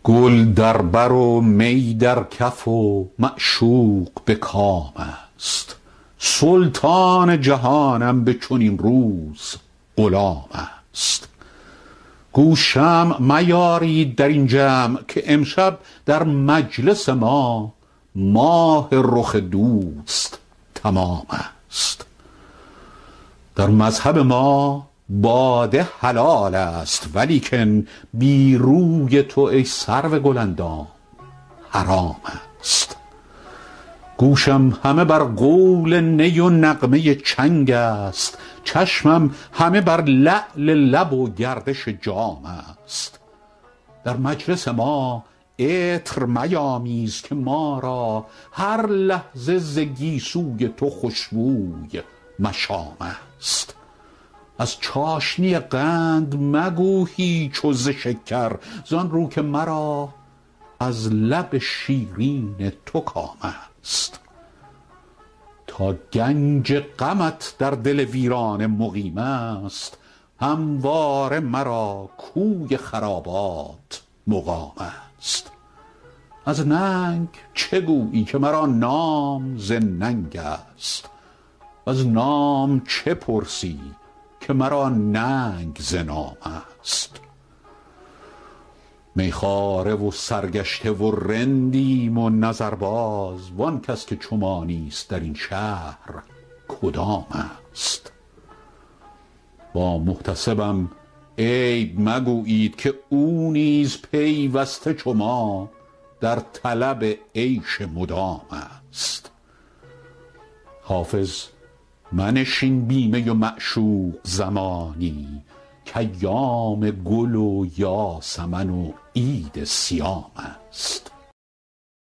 گل در بر و می در کف و معشوق به کام است. سلطان جهانم به چنین روز غلام است. گو شمع میارید در این جمع که امشب در مجلس ما ماه رخ دوست تمام است. در مذهب ما باده حلال است، ولیکن بی روی تو ای سرو گلندام حرام است. گوشم همه بر قول نی و نغمه چنگ است، چشمم همه بر لعل لب و گردش جام است. در مجلس ما عطر میامیز که ما را هر لحظه ز گیسوی تو خوشبوی مشام است. از چاشنی قند مگو هیچ و ز شکر، زان رو که مرا از لب شیرین تو کام است. تا گنج غمت در دل ویرانه مقیم است، همواره مرا کوی خرابات مقام است. از ننگ چه گویی که مرا نام ز ننگ است، از نام چه پرسی که مرا ننگ ز نام است. میخواره و سرگشته و رندیم و نظرباز، وان کس که چو ما نیست در این شهر کدام است. با محتسبم عیب مگویید که او نیز پیوسته چو ما در طلب عیش مدام است. حافظ منشین بی می و معشوق زمانی، کایام گل و یاسمن و عید صیام است.